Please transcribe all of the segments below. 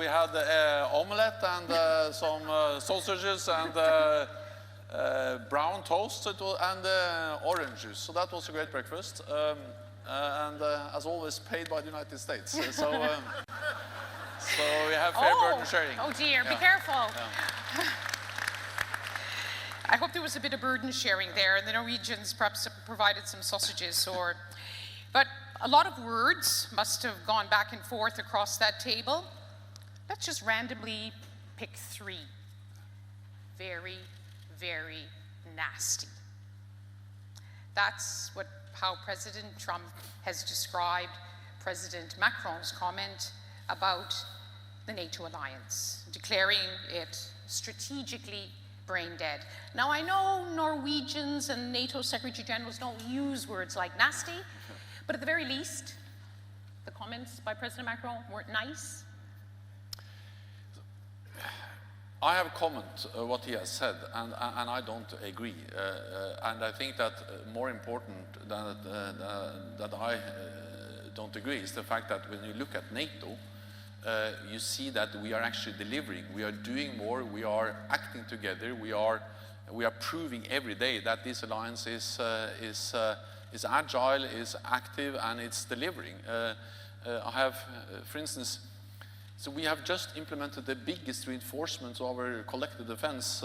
we had omelette and some sausages and brown toast and orange juice. So that was a great breakfast. And as always, paid by the United States. So we have fair burden sharing. Oh dear, be careful. Yeah. I hope there was a bit of burden sharing there, and the Norwegians perhaps provided some sausages but a lot of words must have gone back and forth across that table. Let's just randomly pick 3. Very, very nasty. That's how President Trump has described President Macron's comment about the NATO alliance, declaring it strategically brain dead. Now, I know Norwegians and NATO Secretary Generals don't use words like nasty, but at the very least, the comments by President Macron weren't nice. I have commented what he has said, and I don't agree. And I think that more important than that I don't agree is the fact that when you look at NATO, you see that we are actually delivering. We are doing more. We are acting together. We are proving every day that this alliance is agile, is active, and it's delivering. I have, for instance, so we have just implemented the biggest reinforcement of our collective defense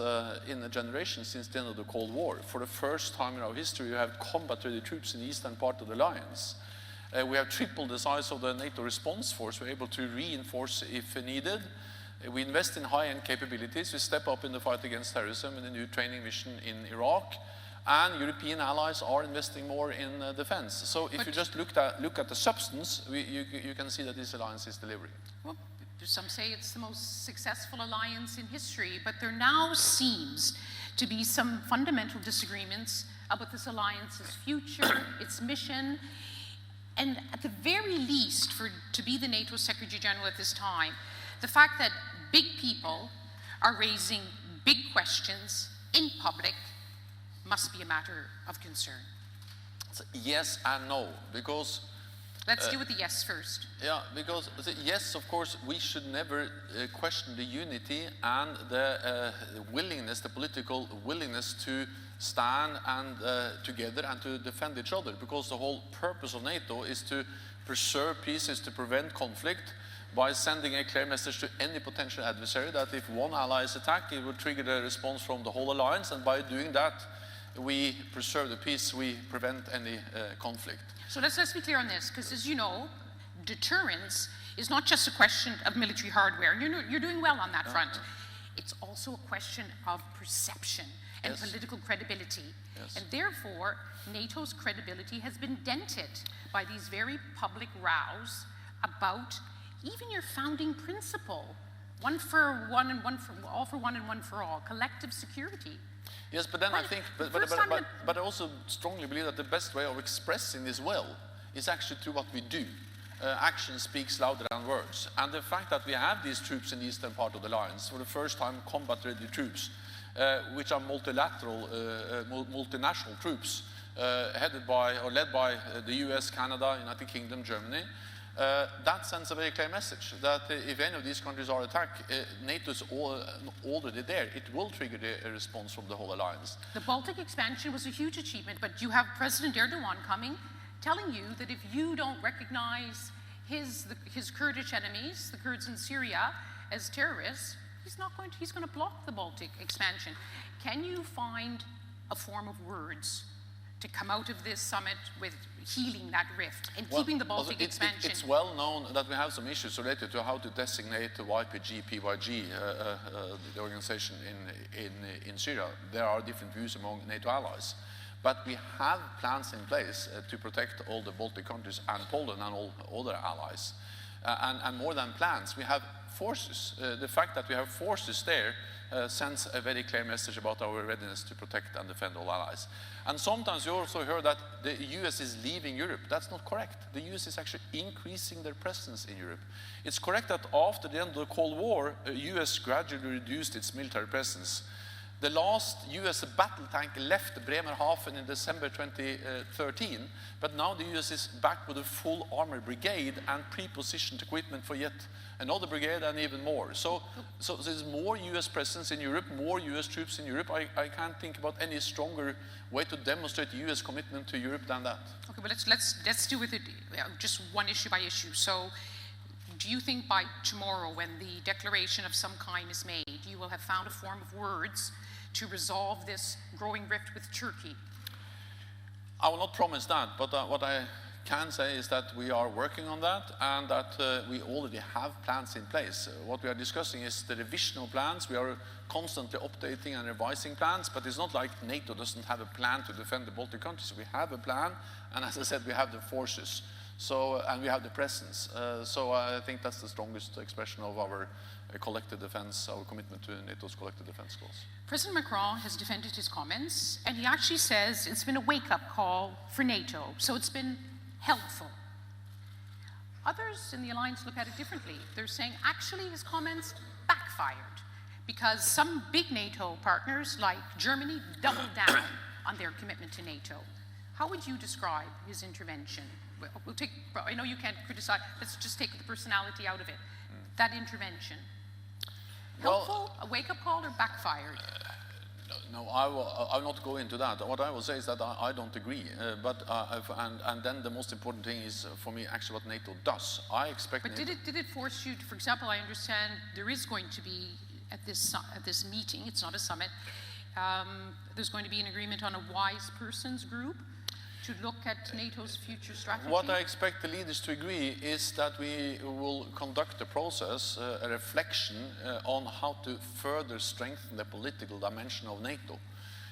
in a generation since the end of the Cold War. For the first time in our history, we have combat-ready troops in the eastern part of the alliance. We have tripled the size of the NATO response force. We're able to reinforce if needed. We invest in high-end capabilities. We step up in the fight against terrorism in the new training mission in Iraq. And European allies are investing more in defense. So if you just look at the substance, you can see that this alliance is delivering. Well, some say it's the most successful alliance in history, but there now seems to be some fundamental disagreements about this alliance's future, its mission, and at the very least, to be the NATO Secretary General at this time, the fact that big people are raising big questions in public must be a matter of concern. So yes and no, because let's deal with the yes first. Yeah, because yes, of course, we should never question the unity and the willingness, the political willingness to stand and together and to defend each other, because the whole purpose of NATO is to preserve peace, is to prevent conflict by sending a clear message to any potential adversary that if one ally is attacked, it will trigger the response from the whole alliance, and by doing that, we preserve the peace, we prevent any conflict. So let's be clear on this, because as you know, deterrence is not just a question of military hardware, and you're doing well on that front. It's also a question of perception and political credibility. And therefore, NATO's credibility has been dented by these very public rows about even your founding principle, one for one and one for all, for one and one for all, collective security. Yes, but then I think, but I also strongly believe that the best way of expressing this well is actually through what we do. Action speaks louder than words. And the fact that we have these troops in the eastern part of the alliance, for the first time combat-ready troops, which are multilateral, multinational troops, headed by or led by the US, Canada, United Kingdom, Germany, that sends a very clear message that if any of these countries are attacked, NATO is already there. It will trigger a response from the whole alliance. The Baltic expansion was a huge achievement, but you have President Erdogan coming, telling you that if you don't recognize his Kurdish enemies, the Kurds in Syria, as terrorists, he's going to block the Baltic expansion. Can you find a form of words to come out of this summit with healing that rift and keeping the Baltic expansion? It's well known that we have some issues related to how to designate the YPG, PYG, the organization in Syria. There are different views among NATO allies. But we have plans in place to protect all the Baltic countries and Poland and all other allies. And more than plans, we have forces. The fact that we have forces there sends a very clear message about our readiness to protect and defend all allies. And sometimes you also hear that the US is leaving Europe. That's not correct. The US is actually increasing their presence in Europe. It's correct that after the end of the Cold War, US gradually reduced its military presence. The last US battle tank left Bremerhaven in December 2013, but now the US is back with a full armor brigade and pre-positioned equipment for yet another brigade and even more. So there's more US presence in Europe, more US troops in Europe. I can't think about any stronger way to demonstrate US commitment to Europe than that. Okay, but let's do with it just one issue by issue. So, do you think by tomorrow, when the declaration of some kind is made, you will have found a form of words to resolve this growing rift with Turkey? I will not promise that, but what I can say is that we are working on that and that we already have plans in place. What we are discussing is the revisional plans. We are constantly updating and revising plans, but it's not like NATO doesn't have a plan to defend the Baltic countries. We have a plan, and as I said, we have the forces. So, and we have the presence. So I think that's the strongest expression of our collective defense, our commitment to NATO's collective defense goals. President Macron has defended his comments, and he actually says it's been a wake-up call for NATO, so it's been helpful. Others in the alliance look at it differently. They're saying actually his comments backfired because some big NATO partners like Germany doubled down on their commitment to NATO. How would you describe his intervention? We'll take, I know you can't criticize, let's just take the personality out of it. That intervention. Helpful, a wake-up call, or backfired? No, I will not go into that. What I will say is that I don't agree. And then the most important thing is for me actually what NATO does. I expect. But NATO did it force you? For example, I understand there is going to be at this meeting. It's not a summit. There's going to be an agreement on a wise persons group to look at NATO's future strategy. What I expect the leaders to agree is that we will conduct a process, a reflection on how to further strengthen the political dimension of NATO.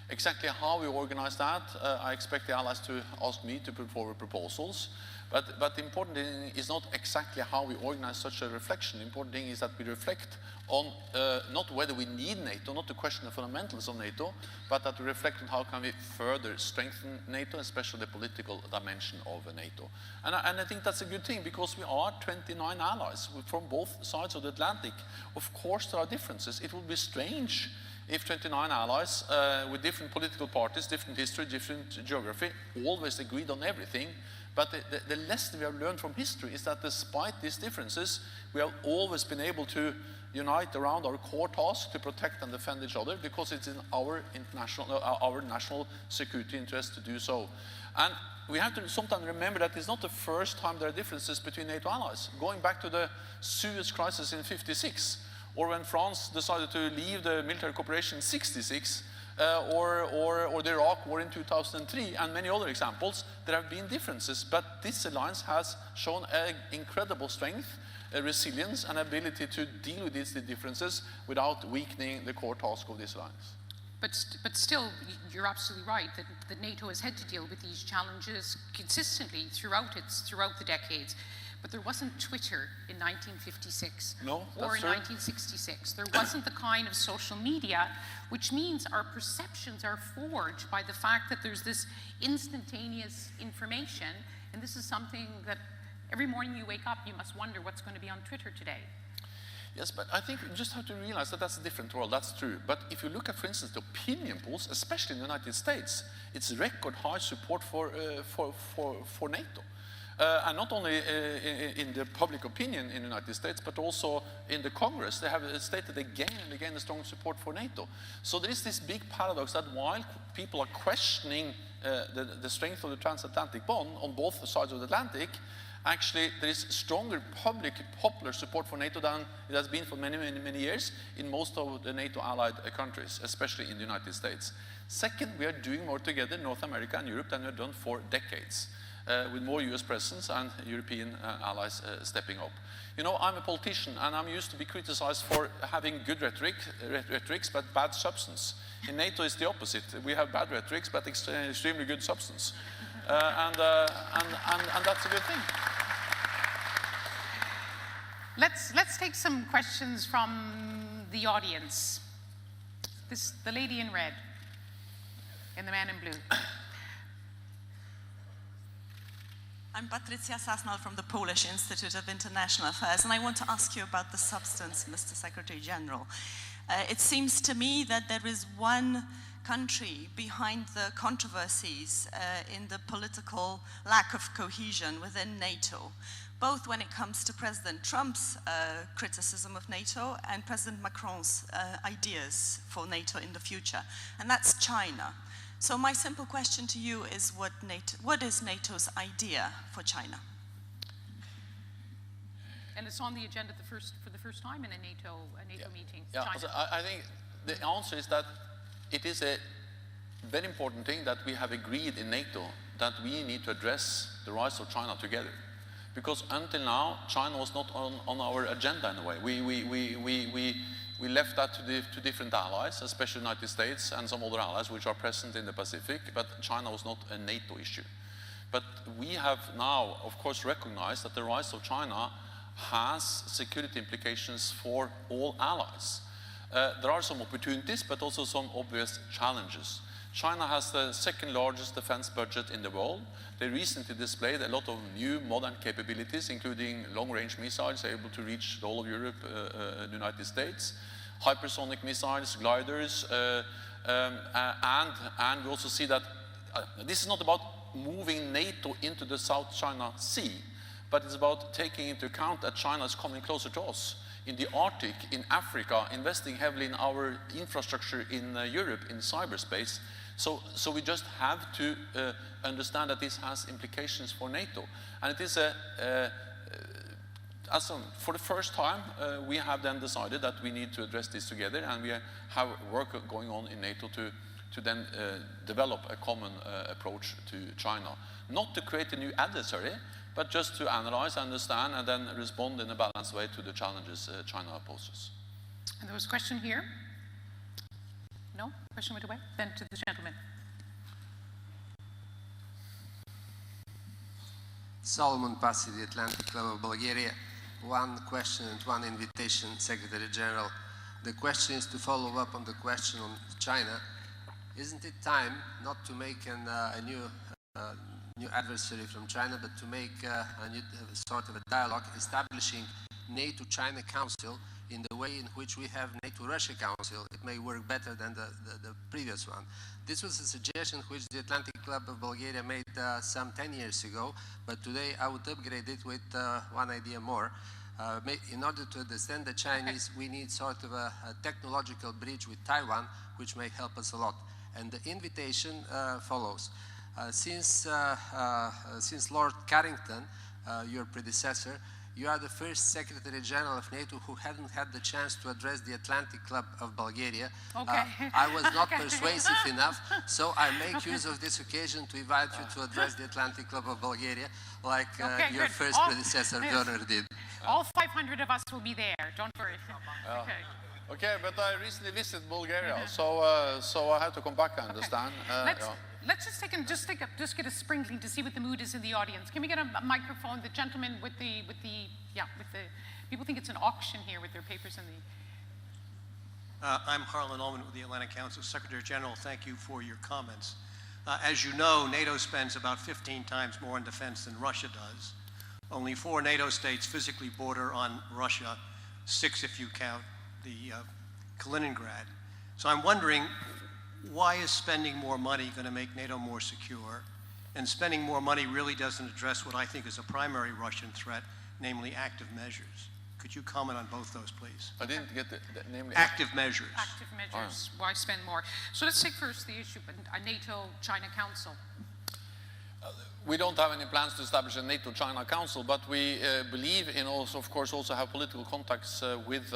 Exactly how we organize that, I expect the allies to ask me to put forward proposals. But the important thing is not exactly how we organize such a reflection. The important thing is that we reflect on not whether we need NATO, not to question the fundamentals of NATO, but that we reflect on how can we further strengthen NATO, especially the political dimension of NATO. And I think that's a good thing, because we are 29 allies from both sides of the Atlantic. Of course there are differences. It would be strange if 29 allies with different political parties, different history, different geography, always agreed on everything. But the lesson we have learned from history is that despite these differences, we have always been able to unite around our core task to protect and defend each other, because it's in our national security interest to do so. And we have to sometimes remember that it's not the first time there are differences between NATO allies. Going back to the Suez crisis in '56, or when France decided to leave the military cooperation in '66, or the Iraq War in 2003, and many other examples, there have been differences. But this alliance has shown an incredible strength, a resilience, and ability to deal with these differences without weakening the core task of this alliance. But still, you're absolutely right that NATO has had to deal with these challenges consistently throughout the decades. But there wasn't Twitter in 1956 or in 1966. There wasn't the kind of social media, which means our perceptions are forged by the fact that there's this instantaneous information. And this is something that every morning you wake up, you must wonder what's going to be on Twitter today. Yes, but I think you just have to realize that that's a different world. That's true. But if you look at, for instance, the opinion polls, especially in the United States, it's record high support for NATO. And not only in the public opinion in the United States, but also in the Congress. They have stated again and again the strong support for NATO. So there is this big paradox that while people are questioning the strength of the transatlantic bond on both sides of the Atlantic, actually there is stronger popular support for NATO than it has been for many, many, many years in most of the NATO allied countries, especially in the United States. Second, we are doing more together in North America and Europe than we have done for decades. With more US presence and European allies stepping up. You know, I'm a politician and I'm used to be criticized for having good rhetorics but bad substance. In NATO it's the opposite. We have bad rhetorics but extremely good substance. And that's a good thing. Let's take some questions from the audience. The lady in red and the man in blue. I'm Patricia Sasnal from the Polish Institute of International Affairs, and I want to ask you about the substance, Mr. Secretary General. It seems to me that there is one country behind the controversies in the political lack of cohesion within NATO, both when it comes to President Trump's criticism of NATO and President Macron's ideas for NATO in the future, and that's China. So my simple question to you is what is NATO's idea for China? And it's on the agenda for the first time in a NATO meeting. Yeah, China. so I think the answer is that it is a very important thing that we have agreed in NATO that we need to address the rise of China together. Because until now, China was not on our agenda in a way. We left that to different allies, especially the United States and some other allies which are present in the Pacific, but China was not a NATO issue. But we have now, of course, recognized that the rise of China has security implications for all allies. There are some opportunities, but also some obvious challenges. China has the second largest defense budget in the world. They recently displayed a lot of new modern capabilities, including long-range missiles able to reach the whole of Europe, the United States, hypersonic missiles, gliders, and we also see that this is not about moving NATO into the South China Sea, but it's about taking into account that China is coming closer to us. In the Arctic, in Africa, investing heavily in our infrastructure in Europe, in cyberspace. So we just have to understand that this has implications for NATO. And it is for the first time, we have then decided that we need to address this together, and we have work going on in NATO to then develop a common approach to China. Not to create a new adversary, but just to analyze, understand, and then respond in a balanced way to the challenges China poses. And there was a question here. No? Question went away? Then to the gentleman. Solomon Passi, the Atlantic Club of Bulgaria. One question and one invitation, Secretary General. The question is to follow up on the question on China. Isn't it time not to make a new adversary from China, but to make a new sort of a dialogue, establishing NATO-China Council in the way in which we have NATO-Russia Council? It may work better than the previous one. This was a suggestion which the Atlantic Club of Bulgaria made some 10 years ago, but today I would upgrade it with one idea more. In order to understand the Chinese, we need sort of a technological bridge with Taiwan, which may help us a lot. And the invitation follows. Since Lord Carrington, your predecessor, you are the first Secretary General of NATO who hadn't had the chance to address the Atlantic Club of Bulgaria. Okay. I was not persuasive enough, so I make use of this occasion to invite you to address the Atlantic Club of Bulgaria, like your first predecessor, Björn, did. All 500 of us will be there, don't worry. Okay. Okay, but I recently visited Bulgaria, so I have to come back, I understand. Let's just get a sprinkling to see what the mood is in the audience. Can we get a microphone? The gentleman with the people think it's an auction here with their papers in the. I'm Harlan Ullman with the Atlantic Council. Secretary General, thank you for your comments. As you know, NATO spends about 15 times more on defense than Russia does. Only 4 NATO states physically border on Russia, 6 if you count the Kaliningrad. So I'm wondering, why is spending more money going to make NATO more secure? And spending more money really doesn't address what I think is a primary Russian threat, namely active measures. Could you comment on both those, please? I didn't get the namely active measures. Active measures. Why spend more? So let's take first the issue of a NATO-China Council. We don't have any plans to establish a NATO-China Council, but we believe in also, of course, also have political contacts with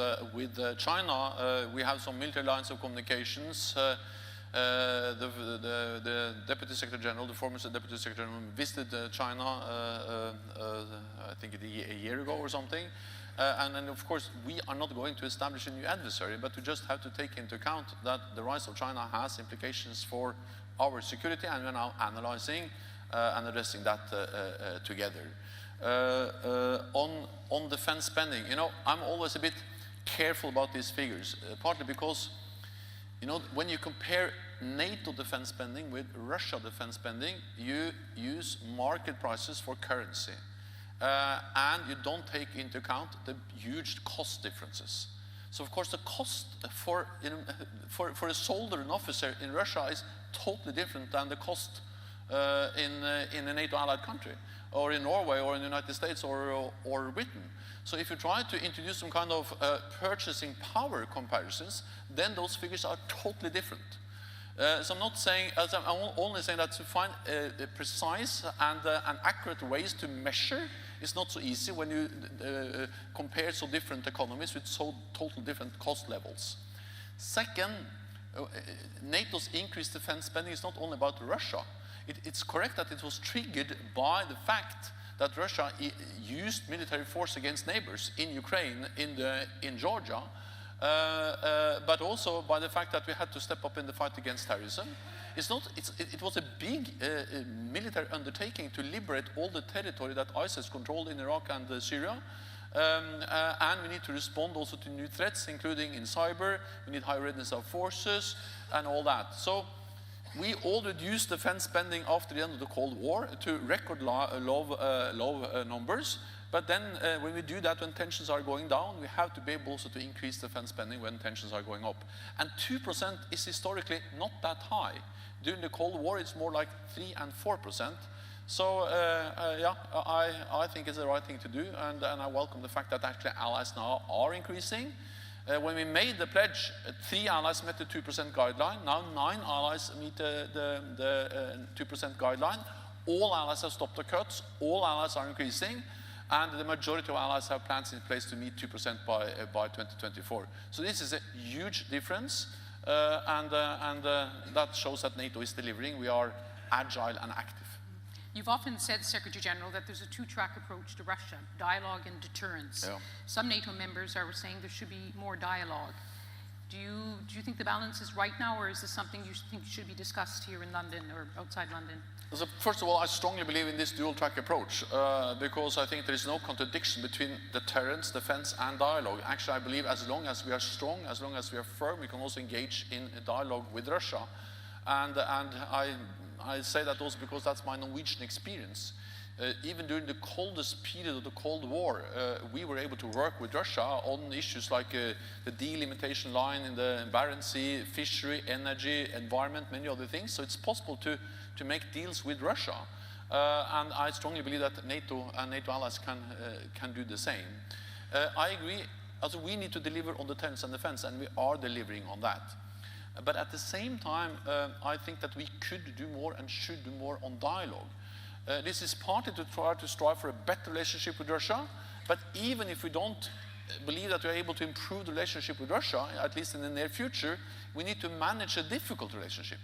China. We have some military lines of communications. The Deputy Secretary General, the former Deputy Secretary General, visited China, I think a year ago or something. And of course, we are not going to establish a new adversary, but we just have to take into account that the rise of China has implications for our security, and we're now analyzing and addressing that together. On defense spending, I'm always a bit careful about these figures, partly because, when you compare NATO defense spending with Russia defense spending, you use market prices for currency. And you don't take into account the huge cost differences. So of course the cost for a soldier and officer in Russia is totally different than the cost in a NATO allied country, or in Norway, or in the United States, or Britain. So if you try to introduce some kind of purchasing power comparisons, then those figures are totally different. So I'm not saying, I'm only saying that to find precise and accurate ways to measure is not so easy when you compare so different economies with so totally different cost levels. Second, NATO's increased defense spending is not only about Russia. It's correct that it was triggered by the fact that Russia used military force against neighbors in Ukraine, in Georgia, but also by the fact that we had to step up in the fight against terrorism. It was a big military undertaking to liberate all the territory that ISIS controlled in Iraq and Syria. And we need to respond also to new threats, including in cyber. We need high readiness of forces and all that. So we all reduced defense spending after the end of the Cold War to record low numbers. But then when we do that when tensions are going down, we have to be able also to increase defense spending when tensions are going up. And 2% is historically not that high. During the Cold War, it's more like 3 and 4%. So yeah, I think it's the right thing to do, and I welcome the fact that actually allies now are increasing. When we made the pledge, 3 allies met the 2% guideline. Now 9 allies meet the 2% guideline. All allies have stopped the cuts. All allies are increasing. And the majority of allies have plans in place to meet 2% by 2024. So this is a huge difference. And that shows that NATO is delivering. We are agile and active. You've often said, Secretary General, that there's a two-track approach to Russia, dialogue and deterrence. Yeah. Some NATO members are saying there should be more dialogue. Do you think the balance is right now, or is this something you think should be discussed here in London or outside London? So first of all, I strongly believe in this dual-track approach because I think there is no contradiction between deterrence, defense, and dialogue. Actually, I believe as long as we are strong, as long as we are firm, we can also engage in a dialogue with Russia. And I say that also because that's my Norwegian experience. Even during the coldest period of the Cold War, we were able to work with Russia on issues like the delimitation line in the Barents Sea, fishery, energy, environment, many other things. So it's possible to make deals with Russia. And I strongly believe that NATO and NATO allies can do the same. I agree, also we need to deliver on deterrence and defense, and we are delivering on that. But at the same time, I think that we could do more and should do more on dialogue. This is partly to try to strive for a better relationship with Russia, but even if we don't believe that we're able to improve the relationship with Russia, at least in the near future, we need to manage a difficult relationship.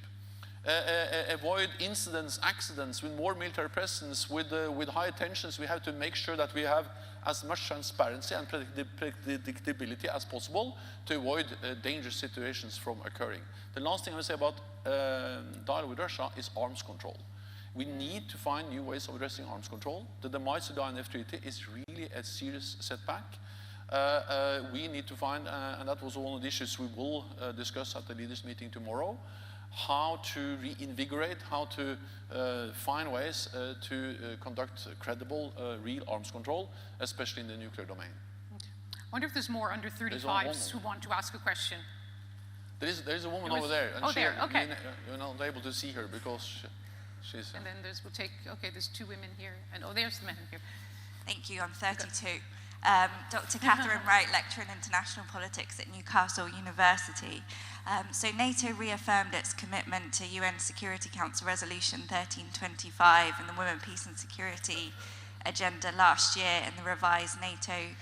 Avoid incidents, accidents, with more military presence, with high tensions. We have to make sure that we have as much transparency and predictability as possible to avoid dangerous situations from occurring. The last thing I will say about dialogue with Russia is arms control. We need to find new ways of addressing arms control. The demise of the INF Treaty is really a serious setback. We need to find, and that was one of the issues we will discuss at the leaders' meeting tomorrow, how to reinvigorate, how to find ways to conduct credible, real arms control, especially in the nuclear domain. Okay. I wonder if there's more under 35s who want to ask a question. There is a woman over there. And there, okay. You're not able to see her because she's... And then there's 2 women here. And there's the men here. Thank you, I'm 32. Dr. Catherine Wright, lecturer in international politics at Newcastle University. So NATO reaffirmed its commitment to UN Security Council Resolution 1325 and the Women, Peace and Security agenda last year in the revised NATO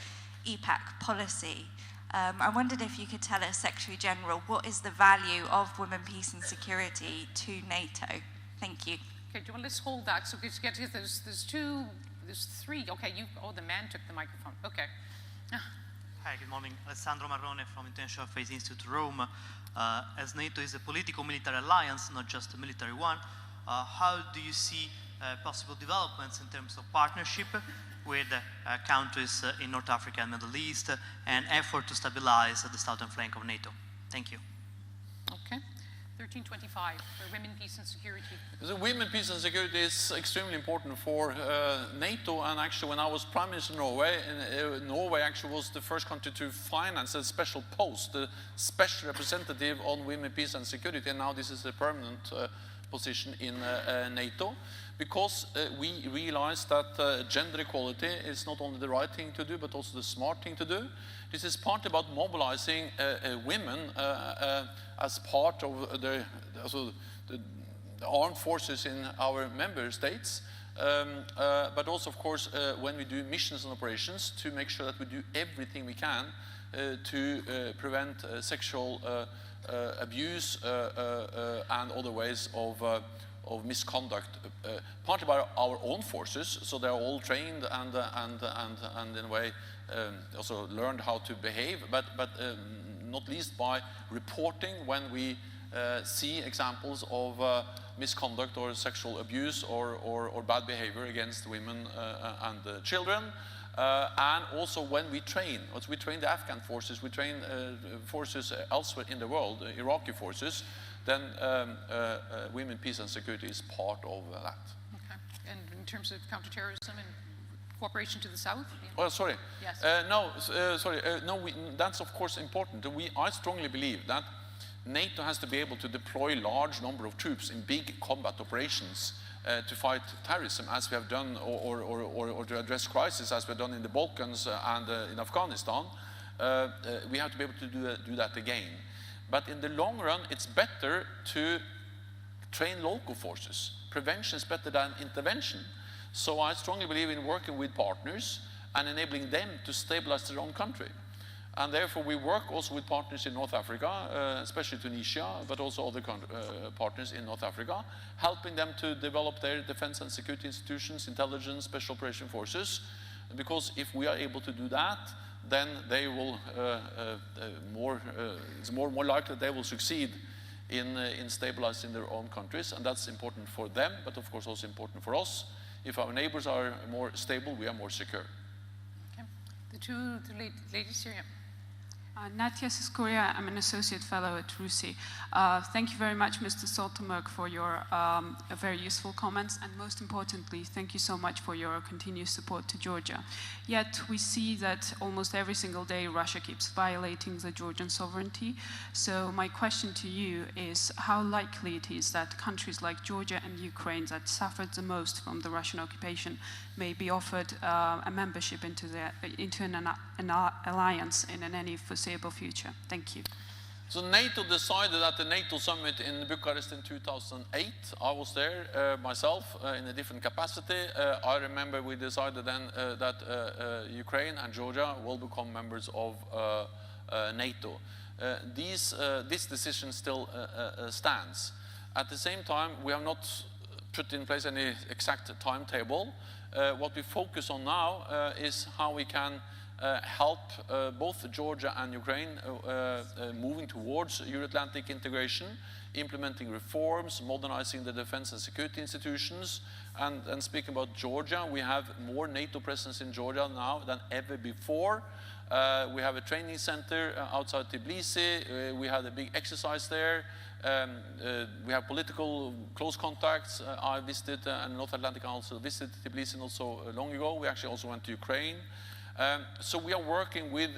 EPAC policy. I wondered if you could tell us, Secretary General, what is the value of women, peace and security to NATO? Thank you. Okay, let's hold that. So there's 3. Okay, the man took the microphone. Okay. Hi, good morning. Alessandro Marrone from International Affairs Institute, Rome. As NATO is a political-military alliance, not just a military one, how do you see possible developments in terms of partnership with countries in North Africa and Middle East and effort to stabilize the southern flank of NATO? Thank you. Okay. 1325 for women, peace and security. So women, peace and security is extremely important for NATO, and actually when I was Prime Minister of Norway, Norway actually was the first country to finance a special post, the Special Representative on Women, Peace and Security, and now this is a permanent position in NATO, because we realized that gender equality is not only the right thing to do, but also the smart thing to do. This is partly about mobilizing women as part of the armed forces in our member states, but also, of course, when we do missions and operations, to make sure that we do everything we can to prevent sexual abuse and other ways of misconduct, partly by our own forces, so they're all trained and in a way also learned how to behave, but not least by reporting when we see examples of misconduct or sexual abuse or bad behavior against women and children. And also when we train the Afghan forces, we train forces elsewhere in the world, Iraqi forces, then women, peace and security is part of that. Okay. And in terms of counterterrorism and cooperation to the south? Oh, sorry. Yes. No, that's of course important. I strongly believe that NATO has to be able to deploy large number of troops in big combat operations to fight terrorism, as we have done, or to address crisis, as we have done in the Balkans and in Afghanistan. We have to be able to do that again. But in the long run, it's better to train local forces. Prevention is better than intervention. So I strongly believe in working with partners and enabling them to stabilize their own country. And therefore we work also with partners in North Africa, especially Tunisia, but also other partners in North Africa, helping them to develop their defense and security institutions, intelligence, special operation forces. Because if we are able to do that, then they will it's more likely they will succeed in stabilizing their own countries, and that's important for them, but of course also important for us. If our neighbors are more stable, we are more secure. Okay. The ladies here. Yeah. Natia Siskoria, I'm an associate fellow at RUSI. Thank you very much, Mr. Stoltenberg, for your very useful comments, and most importantly, thank you so much for your continuous support to Georgia. Yet we see that almost every single day Russia keeps violating the Georgian sovereignty. So my question to you is how likely it is that countries like Georgia and Ukraine that suffered the most from the Russian occupation may be offered a membership into an alliance in any foreseeable future? Thank you. So NATO decided at the NATO summit in Bucharest in 2008. I was there myself in a different capacity. I remember we decided then that Ukraine and Georgia will become members of NATO. This decision still stands. At the same time, we have not put in place any exact timetable. What we focus on now is how we can help both Georgia and Ukraine moving towards Euro-Atlantic integration, implementing reforms, modernizing the defense and security institutions. And speaking about Georgia, we have more NATO presence in Georgia now than ever before. We have a training center outside Tbilisi. We had a big exercise there. We have political close contacts. I visited, and North Atlantic also visited Tbilisi not so long ago. We actually also went to Ukraine. So we are working with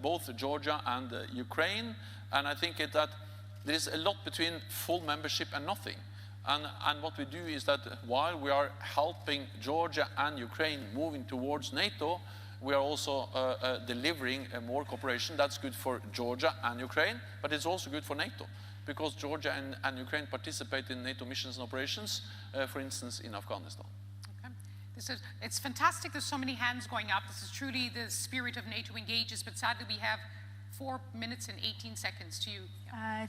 both Georgia and Ukraine, and I think that there is a lot between full membership and nothing. And what we do is that while we are helping Georgia and Ukraine moving towards NATO, we are also delivering more cooperation. That's good for Georgia and Ukraine, but it's also good for NATO, because Georgia and Ukraine participate in NATO missions and operations, for instance, in Afghanistan. Okay. It's fantastic there's so many hands going up. This is truly the spirit of NATO Engages, but sadly we have 4 minutes and 18 seconds to you.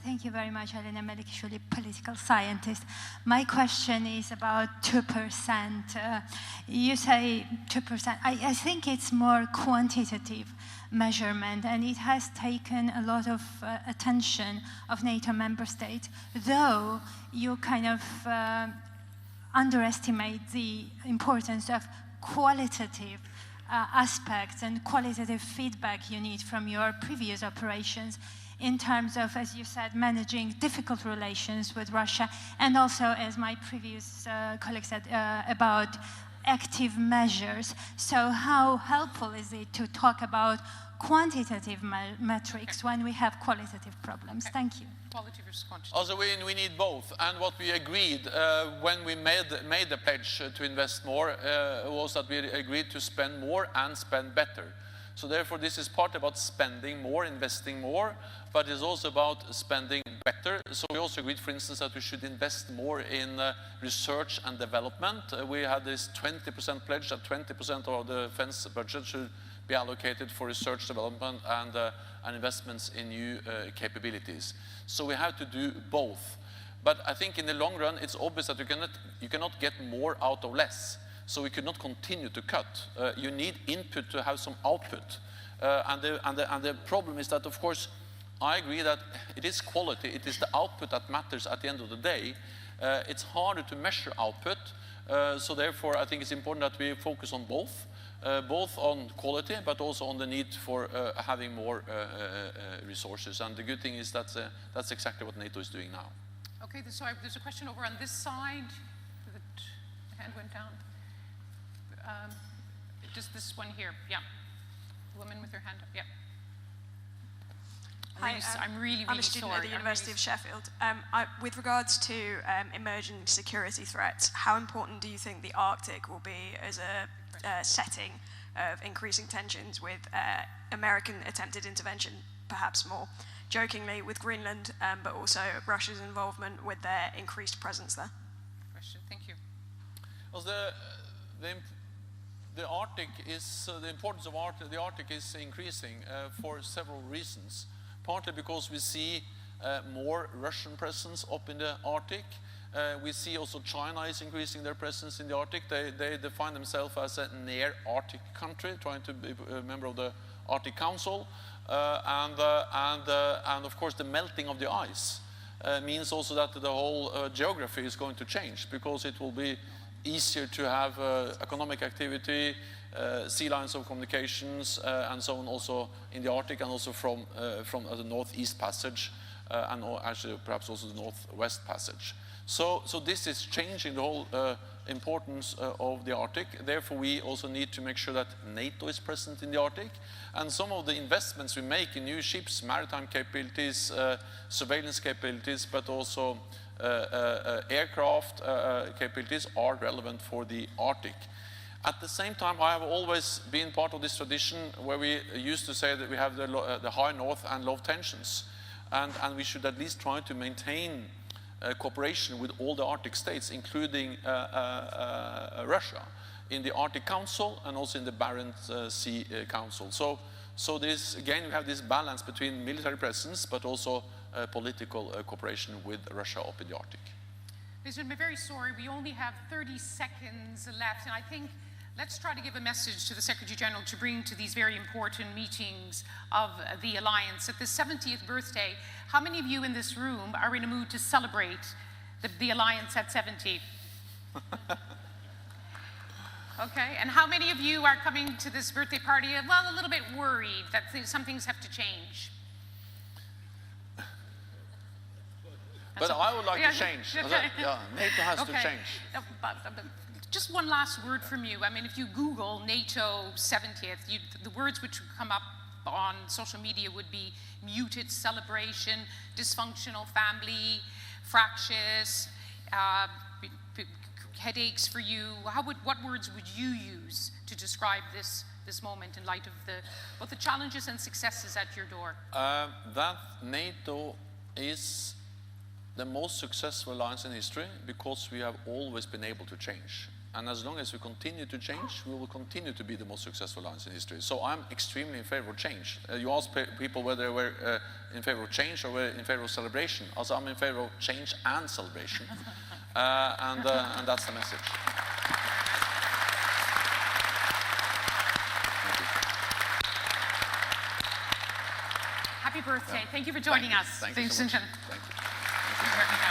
Thank you very much, Elena Melikishvili, political scientist. My question is about 2%. You say 2%. I think it's more quantitative measurement, and it has taken a lot of attention of NATO member states, though you kind of underestimate the importance of qualitative aspects and qualitative feedback you need from your previous operations in terms of, as you said, managing difficult relations with Russia, and also, as my previous colleague said, about active measures. So how helpful is it to talk about quantitative metrics when we have qualitative problems? Thank you. Quality versus quantity. Also, we need both. And what we agreed when we made the pledge to invest more was that we agreed to spend more and spend better. So therefore, this is part about spending more, investing more, but it's also about spending better. So we also agreed, for instance, that we should invest more in research and development. We had this 20% pledge that 20% of the defense budget should be allocated for research, development, and investments in new capabilities. So we have to do both. But I think in the long run, it's obvious that you cannot get more out of less. So we could not continue to cut. You need input to have some output. And the problem is that, of course, I agree that it is quality. It is the output that matters at the end of the day. It's harder to measure output. So therefore, I think it's important that we focus on both. Both on quality, but also on the need for having more resources. And the good thing is that that's exactly what NATO is doing now. Okay, so there's a question over on this side. The hand went down. Just this one here, yeah. The woman with her hand up, yeah. I'm really I'm a student at the University of Sheffield. With regards to emerging security threats, how important do you think the Arctic will be as a setting of increasing tensions with American attempted intervention, perhaps more jokingly with Greenland, but also Russia's involvement with their increased presence there? Question, thank you. Well, the Arctic is, the importance of the Arctic is increasing for several reasons. Partly because we see more Russian presence up in the Arctic. We see also China is increasing their presence in the Arctic. They define themselves as a near Arctic country, trying to be a member of the Arctic Council. And of course the melting of the ice means also that the whole geography is going to change, because it will be easier to have economic activity, sea lines of communications, and so on, also in the Arctic, and also from the Northeast Passage, and actually perhaps also the Northwest Passage. So this is changing the whole importance of the Arctic. Therefore, we also need to make sure that NATO is present in the Arctic. And some of the investments we make in new ships, maritime capabilities, surveillance capabilities, but also aircraft capabilities are relevant for the Arctic. At the same time, I have always been part of this tradition where we used to say that we have the high north and low tensions. And we should at least try to maintain cooperation with all the Arctic states, including Russia, in the Arctic Council and also in the Barents Sea Council. So this, again, we have this balance between military presence, but also political cooperation with Russia up in the Arctic. Listen, I'm very sorry, we only have 30 seconds left, and I think let's try to give a message to the Secretary General to bring to these very important meetings of the Alliance. At the 70th birthday, how many of you in this room are in a mood to celebrate the Alliance at 70? Okay, and how many of you are coming to this birthday party, well, a little bit worried that some things have to change? But I would like to change. Yeah, NATO has to change. Just one last word from you. I mean, if you Google NATO 70th, the words which would come up on social media would be muted celebration, dysfunctional family, fractious, headaches for you. What words would you use to describe this moment in light of both the challenges and successes at your door? That NATO is the most successful alliance in history because we have always been able to change. And as long as we continue to change, we will continue to be the most successful alliance in history. So I'm extremely in favor of change. You ask people whether they were in favor of change or were in favor of celebration. Also, I'm in favor of change and celebration. And that's the message. Happy birthday. Thank you for joining us. Thank you so much. Thank you.